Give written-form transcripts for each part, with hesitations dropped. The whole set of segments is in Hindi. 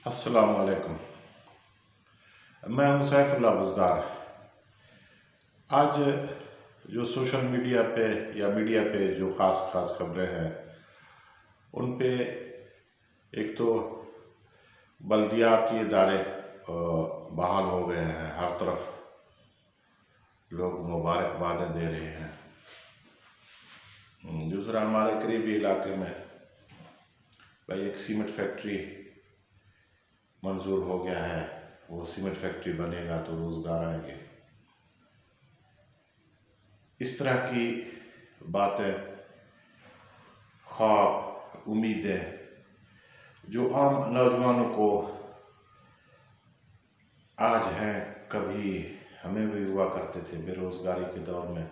अस्सलाम वालेकुम। मैं हूं सैफुल्लाह बुज़दार। आज जो सोशल मीडिया पे या मीडिया पे जो ख़ास खबरें हैं उन पे एक तो बल्दियाती इदारे बहाल हो गए हैं, हर तरफ लोग मुबारकबादें दे रहे हैं। दूसरा, हमारे करीबी इलाके में भाई एक सीमेंट फैक्ट्री मंजूर हो गया है। वो सीमेंट फैक्ट्री बनेगा तो रोज़गार आएंगे। इस तरह की बातें, ख्वाब, उम्मीदें जो आम नौजवानों को आज हैं, कभी हमें भी हुआ करते थे। बेरोजगारी के दौर में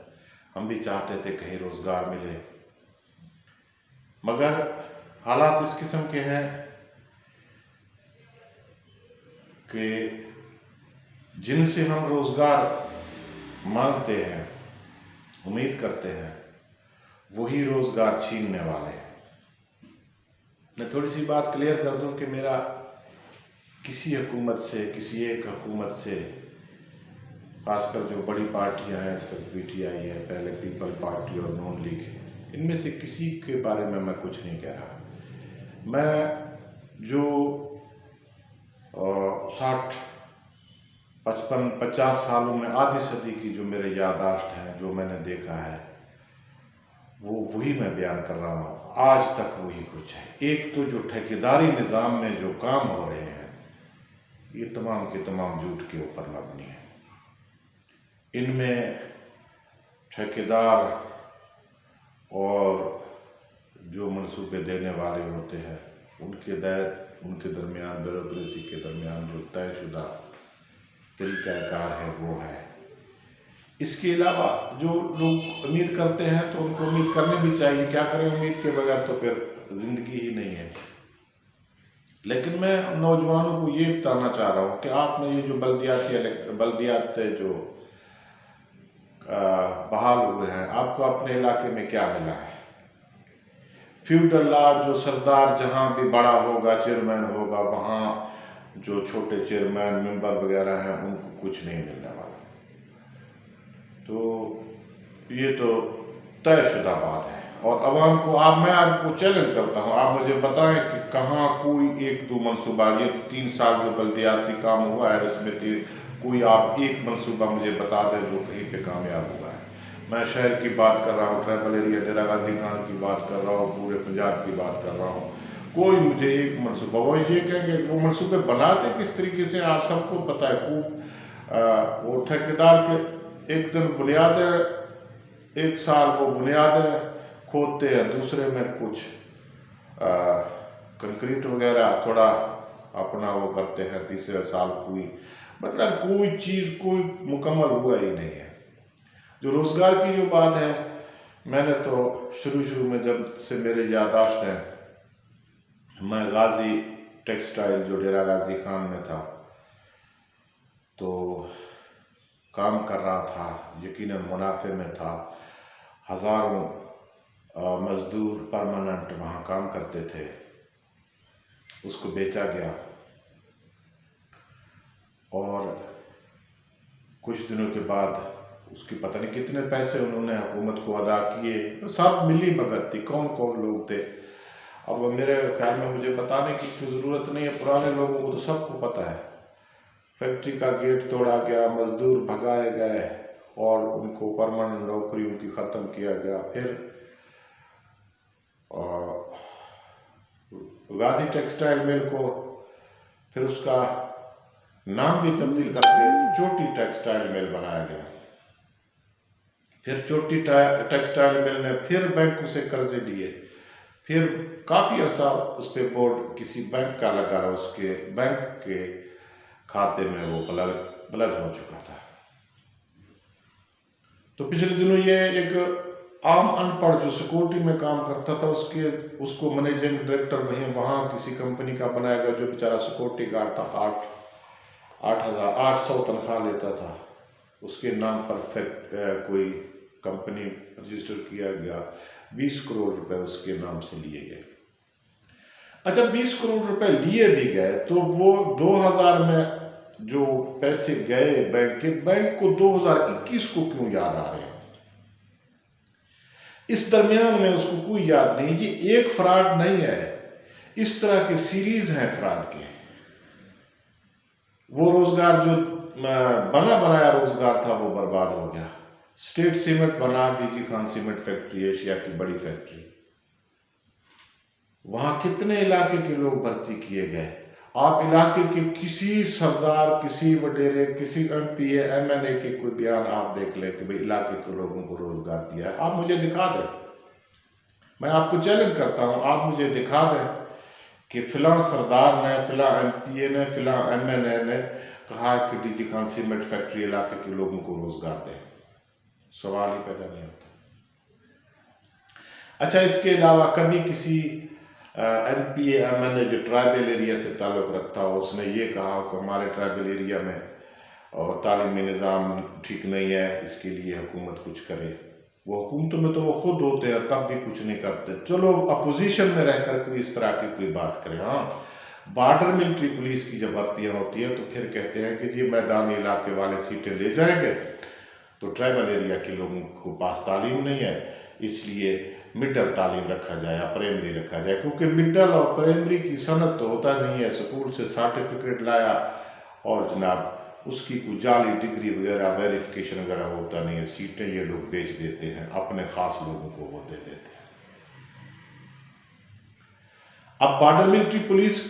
हम भी चाहते थे कहीं रोजगार मिले, मगर हालात इस किस्म के हैं कि जिनसे हम रोजगार मांगते हैं, उम्मीद करते हैं, वही रोजगार छीनने वाले हैं। मैं थोड़ी सी बात क्लियर कर दूं कि मेरा किसी हुकूमत से, किसी एक हुकूमत से, खासकर जो बड़ी पार्टियां हैं, इस पर PTI है, पहले पीपल पार्टी और नून लीग, इनमें से किसी के बारे में मैं कुछ नहीं कह रहा। मैं जो 60, 55, 50 सालों में आधी सदी की जो मेरे याददाश्त हैं, जो मैंने देखा है, वही मैं बयान कर रहा हूँ। आज तक वही कुछ है। एक तो जो ठेकेदारी निज़ाम में जो काम हो रहे हैं, ये तमाम के तमाम झूठ के ऊपर मबनी है। इनमें ठेकेदार और जो मंसूबे देने वाले होते हैं, उनके दरमियान, ब्यूरोक्रेसी के दरमियान जो तयशुदा तरीक़ाकार है वो है। इसके अलावा जो लोग उम्मीद करते हैं तो उनको उम्मीद करनी भी चाहिए। क्या करें, उम्मीद के बगैर तो फिर ज़िंदगी ही नहीं है। लेकिन मैं नौजवानों को ये बताना चाह रहा हूँ कि आपने ये जो बल्दियात जो बहाल हुए हैं, आपको अपने इलाके में क्या मिला है? फ्यूडल लॉर्ड, जो सरदार जहाँ भी बड़ा होगा, चेयरमैन होगा, वहाँ जो छोटे चेयरमैन, मेंबर वगैरह हैं, उनको कुछ नहीं मिलने वाला। तो ये तो तयशुदा बात है। और अवाम को मैं आपको चैलेंज करता हूँ, आप मुझे बताएं कि कहाँ कोई एक दो मनसूबा, ये 3 साल जो बल्दियाती काम हुआ है, इसमें कोई आप एक मनसूबा मुझे बता दें जो कहीं पे कामयाब हुआ है। मैं शहर की बात कर रहा हूँ, ट्राइबल एरिया डेरा गाजी खान की बात कर रहा हूँ, पूरे पंजाब की बात कर रहा हूँ। कोई मुझे एक मनसूबा, वो ये कहेंगे वो मनसूबे बनाते किस तरीके से, आप सबको पता है। वो ठेकेदार के एक दिन बुनियादें, एक साल वो बुनियादें खोदते हैं, दूसरे में कुछ कंक्रीट वगैरह थोड़ा अपना वो करते हैं, तीसरे साल मतलब कोई चीज़ कोई मुकम्मल हुआ ही नहीं है। जो रोज़गार की जो बात है, मैंने तो शुरू में जब से मेरे याददाश्त हैं, मैं गाजी टेक्सटाइल जो डेरा गाजी खान में था तो काम कर रहा था, यकीनन मुनाफे में था। हज़ारों मज़दूर परमानेंट वहाँ काम करते थे। उसको बेचा गया और कुछ दिनों के बाद उसकी पता नहीं कितने पैसे उन्होंने हुकूमत को अदा किए। तो सब मिली भगत थी, कौन कौन लोग थे। अब मेरे ख्याल में मुझे बताने की कोई ज़रूरत नहीं है, पुराने लोगों को तो सबको पता है। फैक्ट्री का गेट तोड़ा गया, मज़दूर भगाए गए और उनको परमानेंट नौकरी उनकी ख़त्म किया गया। फिर गाजी टेक्सटाइल मिल को फिर उसका नाम भी तब्दील करके चोटी टेक्सटाइल मिल बनाया गया। फिर चोटी टेक्सटाइल मिल ने फिर बैंकों से कर्जे लिए, फिर काफ़ी अर्सा उस पर बोर्ड किसी बैंक का लगा रहा, उसके बैंक के खाते में वो ब्लज हो चुका था। तो पिछले दिनों ये एक आम अनपढ़ जो सिक्योरिटी में काम करता था, उसको मैनेजिंग डायरेक्टर वहाँ किसी कंपनी का बनाया गया, जो बेचारा सिक्योरिटी गार्ड था, 8,800 तनख्वाह लेता था। उसके नाम पर कोई कंपनी रजिस्टर किया गया, 20 करोड़ रुपए उसके नाम से लिए गए। अच्छा, 20 करोड़ रुपए लिए भी गए तो वो 2000 में जो पैसे गए बैंक को 2021 को क्यों याद आ रहे हैं? इस दरमियान में उसको कोई याद नहीं। ये एक फ्रॉड नहीं है, इस तरह की सीरीज हैं फ्रॉड के। वो रोजगार जो बना बनाया रोजगार था वो बर्बाद हो गया। स्टेट सीमेंट बना, DG Khan cement factory Asia की बड़ी फैक्ट्री, वहां कितने इलाके के लोग भर्ती किए गए। आप इलाके के किसी सरदार, किसी वडेरे, किसी एमपीए एमएनए के कोई बयान आप देख लें कि भाई इलाके के लोगों को रोजगार दिया है, आप मुझे दिखा दें। मैं आपको चैलेंज करता हूं, आप मुझे दिखा दें कि फिलहाल सरदार ने, फिलहाल एमपीए ने, फिलहाल एमएनए ने कहा कि डीजी खान सीमेंट फैक्ट्री इलाके के लोगों को रोजगार दे। सवाल ही पैदा नहीं होता। अच्छा, इसके अलावा कभी किसी एमपीए एमएनए जो ट्राइबल एरिया से ताल्लुक़ रखता हो, उसने ये कहा कि हमारे ट्राइबल एरिया में और तालीमी निज़ाम ठीक नहीं है, इसके लिए हुकूमत कुछ करे। वो हुकूमतों में तो वो खुद होते हैं, तब भी कुछ नहीं करते। चलो अपोजिशन में रहकर कोई इस तरह की कोई बात करे। हाँ, बॉर्डर मिलिट्री पुलिस की जब भर्तियाँ होती हैं तो फिर कहते हैं कि ये मैदानी इलाके वाले सीटें ले जाएंगे, तो ट्राइबल एरिया के लोगों को पास तालीम नहीं है, इसलिए मिडल तालीम रखा जाए या प्राइमरी रखा जाए। क्योंकि मिडल और प्राइमरी की सनत तो होता नहीं है, स्कूल से सर्टिफिकेट लाया और जनाब उसकी कोई जाली डिग्री वगैरह वेरिफिकेशन वगैरह होता नहीं है, सीटें ये लोग बेच देते हैं, अपने खास लोगों को वो दे देते हैं। अब बॉर्डर मिलिट्री पुलिस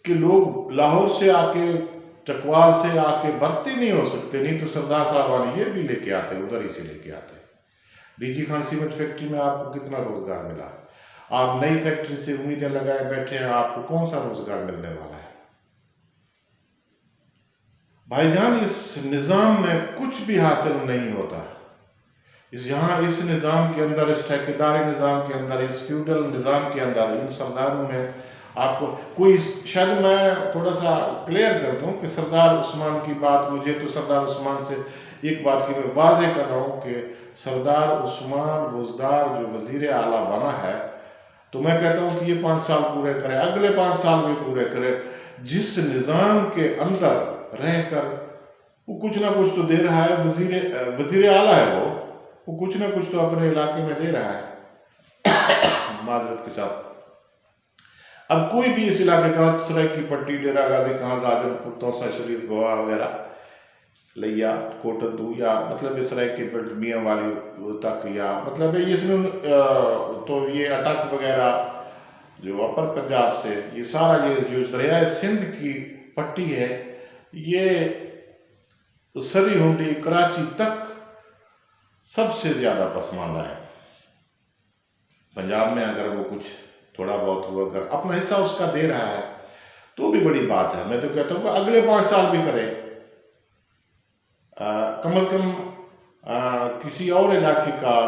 के लोग लाहौर से आके, चकवाल से आके भर्ती नहीं हो सकते, नहीं तो सरदार साहब ये भी लेके आते, उधर ही से लेके आते। डीजी खान सीमेंट फैक्ट्री में आपको कितना रोजगार मिला? आप नई फैक्ट्री से उम्मीदें लगाए बैठे हैं, आपको कौन सा रोजगार मिलने वाला है? भाईजान, इस निज़ाम में कुछ भी हासिल नहीं होता। इस निज़ाम के अंदर, इस ठेकेदारी निज़ाम के अंदर, इस फ्यूडल निज़ाम के अंदर, इन सरदारों में आपको कोई, शायद मैं थोड़ा सा क्लियर कर दूं कि सरदार उस्मान की बात, मुझे तो सरदार उस्मान से एक बात की मैं वाज़ेह कर रहा हूँ कि सरदार उस्मान बुज़दार जो वज़ीर आला बना है, तो मैं कहता हूँ कि ये 5 साल पूरे करे, अगले 5 साल भी पूरे करे। जिस निज़ाम के अंदर रहकर वो कुछ ना कुछ तो दे रहा है, वज़ीर आला है वो कुछ ना कुछ तो अपने इलाके में दे रहा है। माजरत के साथ, अब कोई भी इस इलाके का, सरायकी पट्टी, डेरा गाजी खान, राजनपुर, तौसा शरीफ, गोवा वगैरह, लिया, कोटद्दू, या मतलब इस तरह के मियाँ वाली तक, या मतलब इसमें तो ये अटक वगैरह जो अपर पंजाब से, ये सारा ये जो दरिया सिंध की पट्टी है, ये सरी हुंडी, कराची तक सबसे ज़्यादा पसमानदा है। पंजाब में अगर वो कुछ थोड़ा बहुत हुआ, अगर अपना हिस्सा उसका दे रहा है तो भी बड़ी बात है। मैं तो कहता हूँ कि अगले 5 साल भी करे, कम अज़ कम किसी और इलाके का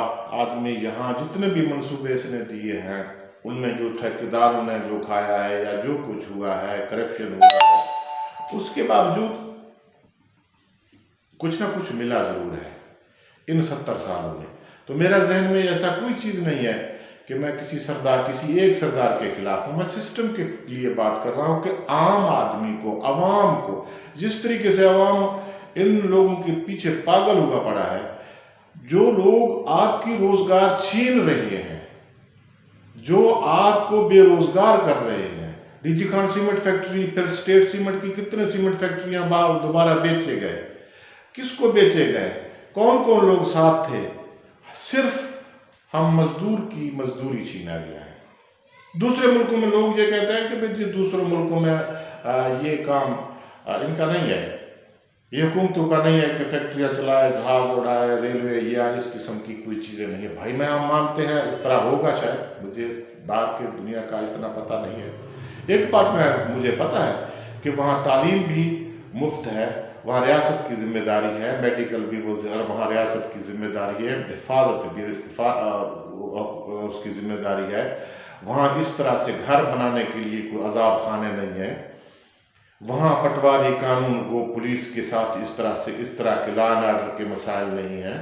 आदमी यहाँ जितने भी मंसूबे इसने दिए हैं उनमें जो ठेकेदारों ने जो खाया है या जो कुछ हुआ है, करप्शन हुआ है, उसके बावजूद कुछ ना कुछ मिला ज़रूर है इन 70 सालों में। तो मेरा जहन में ऐसा कोई चीज़ नहीं है कि मैं किसी एक सरदार के खिलाफ हूँ। मैं सिस्टम के लिए बात कर रहा हूँ कि आम आदमी को, अवाम को, जिस तरीके से अवाम इन लोगों के पीछे पागल हुआ पड़ा है, जो लोग आपकी रोजगार छीन रहे हैं, जो आपको बेरोजगार कर रहे हैं। डीजी खान सीमेंट फैक्ट्री, फिर स्टेट सीमेंट की कितने सीमेंट फैक्ट्रियां दोबारा बेचे गए, किसको बेचे गए, कौन कौन लोग साथ थे? सिर्फ हम मजदूर की मजदूरी छीना गया है। दूसरे मुल्कों में लोग ये कहते हैं कि भाई दूसरे मुल्कों में ये काम इनका नहीं है, ये हुकूमतों का नहीं है कि फैक्ट्रियाँ चलाए, जहाज उड़ाए, रेलवे, या इस किस्म की कोई चीज़ें नहीं है। भाई मैं हम मानते हैं इस तरह होगा, शायद मुझे बाहर की दुनिया का इतना पता नहीं है। एक बात मुझे पता है कि वहाँ तालीम भी मुफ्त है, वहाँ रियासत की जिम्मेदारी है, मेडिकल भी वो वहाँ रियासत की जिम्मेदारी है, हिफाजत भी उसकी जिम्मेदारी है। वहाँ इस तरह से घर बनाने के लिए कोई अजाब खाने नहीं है। वहाँ पटवारी कानून को पुलिस के साथ इस तरह के लॉ एंड ऑर्डर के मसाइल नहीं हैं।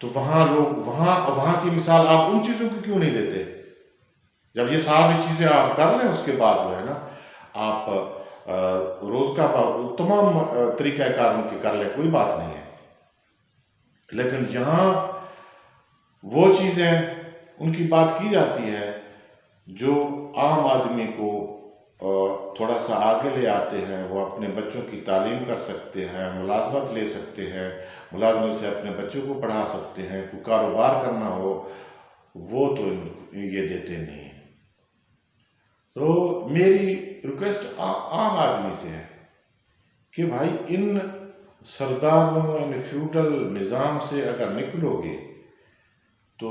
तो वहाँ लोग, वहाँ की मिसाल आप उन चीज़ों को क्यों नहीं देते? जब ये सारी चीज़ें आप कर लें उसके बाद जो है ना आप रोज़ का तमाम तरीक़ाकार उनके कर लें, कोई बात नहीं है। लेकिन यहाँ वो चीज़ें उनकी बात की जाती है जो आम आदमी को थोड़ा सा आगे ले आते हैं। वो अपने बच्चों की तालीम कर सकते हैं, मुलाजमत ले सकते हैं, मुलाजमत से अपने बच्चों को पढ़ा सकते हैं, कोई कारोबार करना हो वो तो ये देते नहीं हैं। तो मेरी रिक्वेस्ट आम आदमी से है कि भाई इन सरदारों, इन फ्यूडल निज़ाम से अगर निकलोगे तो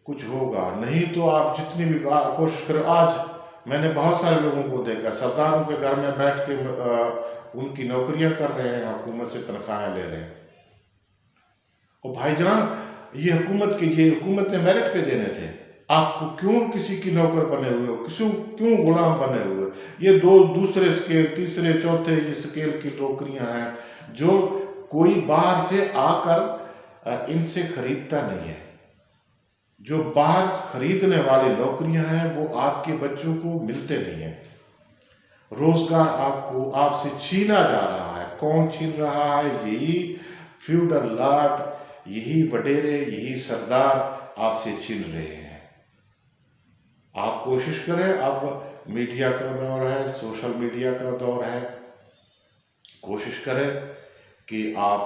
कुछ होगा, नहीं तो आप जितनी भी कोशिश करो। आज मैंने बहुत सारे लोगों को देखा सरदारों के घर में बैठ के उनकी नौकरियां कर रहे हैं, हुकूमत से तनख्वाहें ले रहे हैं। और भाईजान ये हुकूमत ने मेरिट पे देने थे, आपको क्यों किसी की नौकर बने हुए हो, क्यों गुलाम बने हुए हो? ये दूसरे स्केल, तीसरे चौथे ये स्केल की नौकरियां हैं जो कोई बाहर से आकर इनसे खरीदता नहीं है। जो बाहर खरीदने वाली नौकरियां हैं वो आपके बच्चों को मिलते नहीं है। रोजगार आपको आपसे छीना जा रहा है। कौन छीन रहा है? यही फ्यूडल लॉर्ड, यही वडेरे, यही सरदार आपसे छीन रहे हैं। आप कोशिश करें, अब मीडिया का दौर है, सोशल मीडिया का दौर है, कोशिश करें कि आप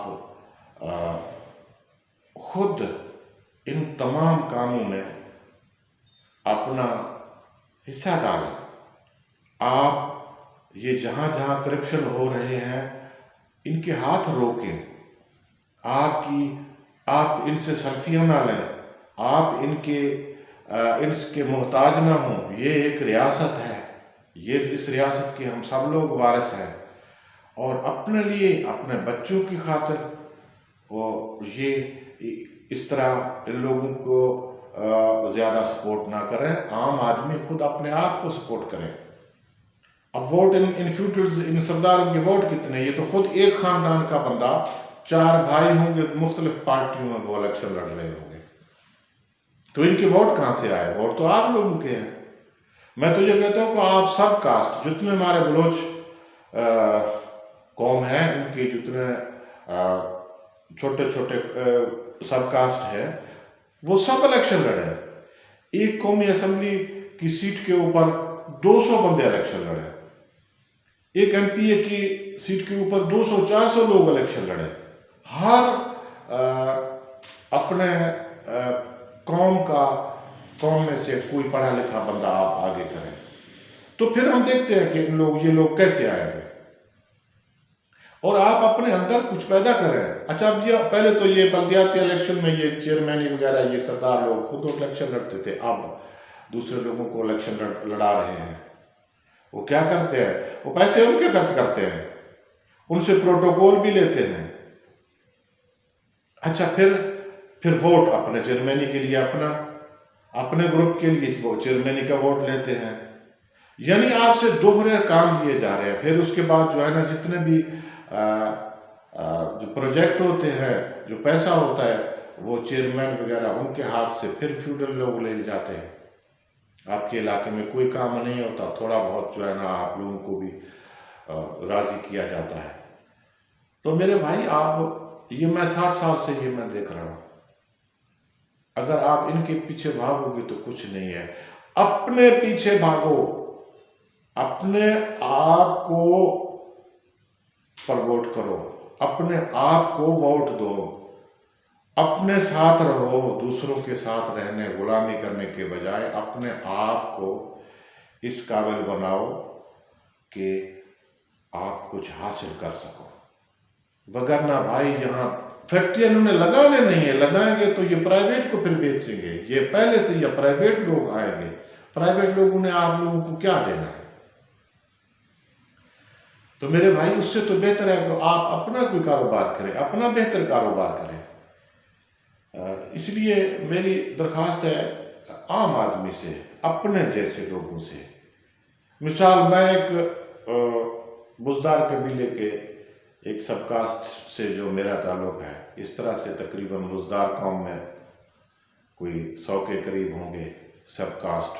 खुद इन तमाम कामों में अपना हिस्सा डालें। आप ये जहाँ जहाँ करप्शन हो रहे हैं इनके हाथ रोकें। आप इनसे सेल्फियाँ ना लें, आप इनके मोहताज ना हों। ये एक रियासत है, इस रियासत के हम सब लोग वारिस हैं। और अपने लिए, अपने बच्चों की खातिर वो ये इस तरह इन लोगों को ज़्यादा सपोर्ट ना करें। आम आदमी खुद अपने आप को सपोर्ट करें। अब वोट इन फ्यूडल्स, इन सरदारों के वोट कितने? ये तो खुद एक ख़ानदान का बंदा, 4 भाई होंगे, मुख्तलिफ पार्टियों में वो इलेक्शन लड़ रहे होंगे, तो इनके वोट कहाँ से आए? वोट तो आप लोगों के हैं। मैं तो ये कहता हूँ कि आप सब कास्ट, जितने हमारे बलोच कौम है, उनके जितने छोटे छोटे सब कास्ट है, वो सब इलेक्शन लड़े। एक कौमी असम्बली की सीट के ऊपर 200 बंदे इलेक्शन लड़े। एक एमपीए की सीट के ऊपर 200-400 लोग इलेक्शन लड़े। हर अपने कौम में से कोई पढ़ा लिखा बंदा आप आगे करें, तो फिर हम देखते हैं कि ये लोग कैसे आएंगे। और आप अपने अंदर कुछ पैदा करें। अच्छा, अब ये पहले तो ये बल्दियाती इलेक्शन में ये चेयरमैनी वगैरह ये सरदार लोग खुद इलेक्शन लड़ते थे, अब दूसरे लोगों को इलेक्शन लड़ा रहे हैं। वो क्या करते हैं? वो पैसे उनके खर्च करते हैं, उनसे प्रोटोकॉल भी लेते हैं। अच्छा, फिर वोट अपने चेयरमैनी के लिए, अपने ग्रुप के लिए वो चेयरमैनी का वोट लेते हैं। यानी आपसे दोहरे काम लिए जा रहे हैं। फिर उसके बाद जो है ना, जितने भी जो प्रोजेक्ट होते हैं, जो पैसा होता है, वो चेयरमैन वगैरह उनके हाथ से फिर फ्यूडल लोग ले जाते हैं। आपके इलाके में कोई काम नहीं होता, थोड़ा बहुत जो है ना आप लोगों को भी राजी किया जाता है। तो मेरे भाई, मैं 60 साल से ये मैं देख रहा हूँ। अगर आप इनके पीछे भागोगे तो कुछ नहीं है। अपने पीछे भागो, अपने आप को प्रमोट करो, अपने आप को वोट दो, अपने साथ रहो। दूसरों के साथ रहने, गुलामी करने के बजाय अपने आप को इस काबिल बनाओ कि आप कुछ हासिल कर सको। वगरना भाई, यहाँ फैक्ट्री इन्होंने लगाने नहीं है, लगाएंगे तो ये प्राइवेट को फिर बेचेंगे। ये पहले से ये प्राइवेट लोग आएंगे, प्राइवेट लोगों ने आप लोगों को क्या देना है? तो मेरे भाई, उससे तो बेहतर है कि आप अपना कोई कारोबार करें, अपना बेहतर कारोबार करें। इसलिए मेरी दरख्वास्त है आम आदमी से, अपने जैसे लोगों से। मिसाल, मैं एक बुजदार कबीले के एक सबकास्ट से जो मेरा ताल्लुक़ है, इस तरह से तकरीबन बुजदार कौम में कोई 100 के करीब होंगे सबकास्ट।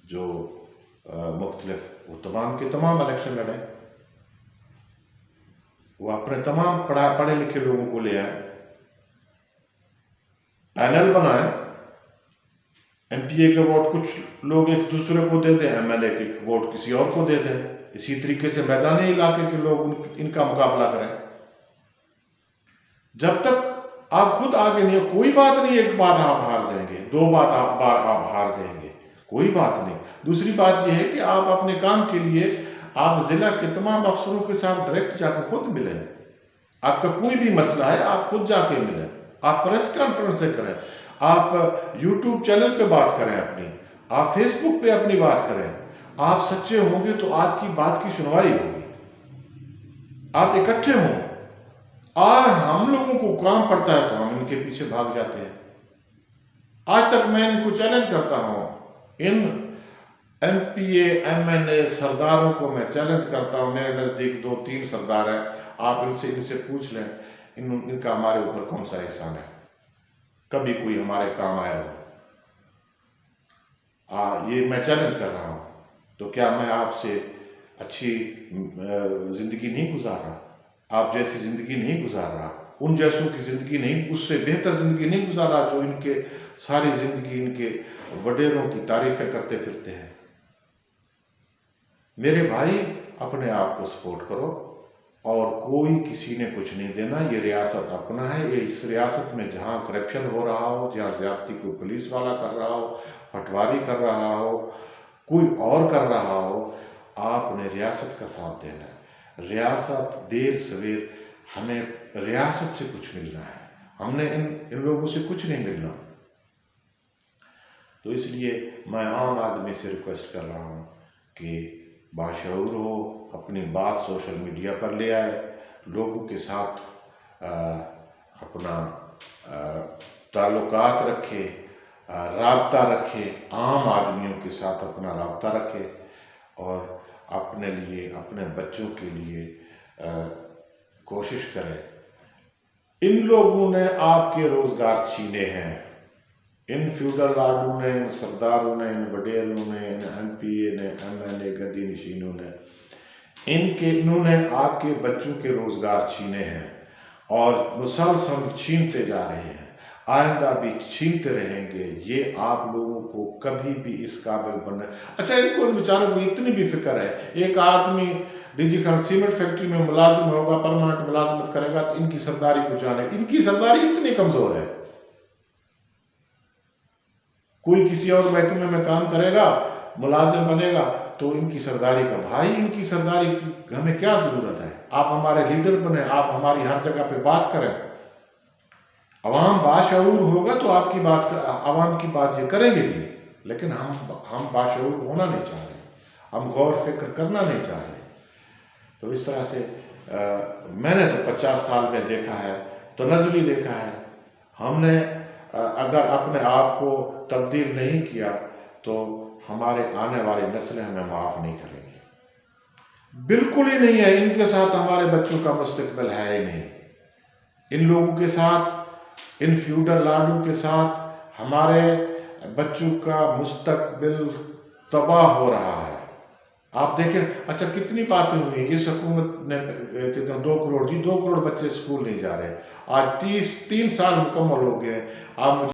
जो मुख्तलिफ वो तमाम के तमाम इलेक्शन लड़े, वो अपने तमाम पढ़े लिखे लोगों को ले आए, पैनल बनाए, एमपीए के वोट कुछ लोग एक दूसरे को दे दें, एमएलए के वोट किसी और को दे दें, इसी तरीके से मैदानी इलाके के लोग इनका मुकाबला करें। जब तक आप खुद आगे नहीं, कोई बात नहीं, एक बार आप हार जाएंगे, दो बार आप हार जाएंगे, कोई बात नहीं। दूसरी बात यह है कि आप अपने काम के लिए आप जिला के तमाम अफसरों के साथ डायरेक्ट जाकर खुद मिलें। आपका कोई भी मसला है आप खुद जाके मिलें, आप प्रेस कॉन्फ्रेंस से करें, आप यूट्यूब चैनल पे बात करें अपनी, आप फेसबुक पे अपनी बात करें। आप सच्चे होंगे तो आपकी बात की सुनवाई होगी, आप इकट्ठे हों। और हम लोगों को काम पड़ता है तो हम इनके पीछे भाग जाते हैं। आज तक मैं इनको चैलेंज करता हूं, इन एमपीए एमएनए सरदारों को मैं चैलेंज करता हूं। मेरे नज़दीक 2-3 सरदार हैं, आप इनसे पूछ लें इनका हमारे ऊपर कौन सा एहसान है, कभी कोई हमारे काम आया हो। ये मैं चैलेंज कर रहा हूं। तो क्या मैं आपसे अच्छी जिंदगी नहीं गुजार रहा, आप जैसी जिंदगी नहीं गुजार रहा, उन जैसों की जिंदगी नहीं, उससे बेहतर जिंदगी नहीं गुजार रहा जो इनके सारी जिंदगी इनके वडेरों की तारीफें करते फिरते हैं। मेरे भाई, अपने आप को सपोर्ट करो, और कोई किसी ने कुछ नहीं देना। ये रियासत अपना है। ये इस रियासत में जहाँ करप्शन हो रहा हो, जहाँ ज्यादती को पुलिस वाला कर रहा हो, पटवारी कर रहा हो, कोई और कर रहा हो, आपने रियासत का साथ देना है। रियासत देर सवेर, हमें रियासत से कुछ मिलना है, हमने इन लोगों से कुछ नहीं मिलना। तो इसलिए मैं आम आदमी से रिक्वेस्ट कर रहा हूँ कि बाशऊर हो, अपनी बात सोशल मीडिया पर ले आए, लोगों के साथ अपना ताल्लुकात रखे, राब्ता रखे, आम आदमियों के साथ अपना राब्ता रखे, और अपने लिए, अपने बच्चों के लिए कोशिश करें। इन लोगों ने आपके रोजगार छीने हैं, इन फ्यूडल लाडू ने, इन सरदारों ने, इन वडेरों ने, इन एमपीए ने, एमएलए गद्दी नशीनों ने, इन्होंने आपके बच्चों के रोजगार छीने हैं, और मुसलसल छीनते जा रहे हैं, आइंदा भी छीनते रहेंगे। ये आप लोगों को कभी भी इस काबिल बनना। अच्छा, इनको इन बेचारों को इतनी भी फिक्र है, एक आदमी डीजी खान सीमेंट फैक्ट्री में मुलाजिम होगा, परमानेंट मुलाजिमत करेगा, तो इनकी सरदारी को जाने, इनकी सरदारी इतनी कमजोर है। कोई किसी और महकमे में काम करेगा, मुलाजिम बनेगा, तो इनकी सरदारी का, भाई इनकी सरदारी की हमें क्या जरूरत है। आप हमारे लीडर बने, आप हमारी हर जगह पे बात करें, अवाम बाशऊर होगा तो आपकी बात, अवाम की बात ये करेंगे भी। लेकिन हम बाशऊर होना नहीं चाह रहे, हम गौर फिक्र करना नहीं चाह रहे। तो इस तरह से मैंने तो 50 साल में देखा है, तो नजरी देखा है। हमने अगर अपने आप को तब्दील नहीं किया तो हमारे आने वाली नस्लें हमें माफ़ नहीं करेंगी, बिल्कुल ही नहीं है। इनके साथ हमारे बच्चों का मुस्तकबिल है ही नहीं। इन लोगों के साथ, इन फ्यूडल लाडू के साथ हमारे बच्चों का मुस्तकबिल तबाह हो रहा है। आप देखें, अच्छा कितनी बातें हुई इस हुकूमत ने, कितना 2 करोड़ जी, 2 करोड़ बच्चे स्कूल नहीं जा रहे। आज 3 साल मुकम्मल हो गए। आप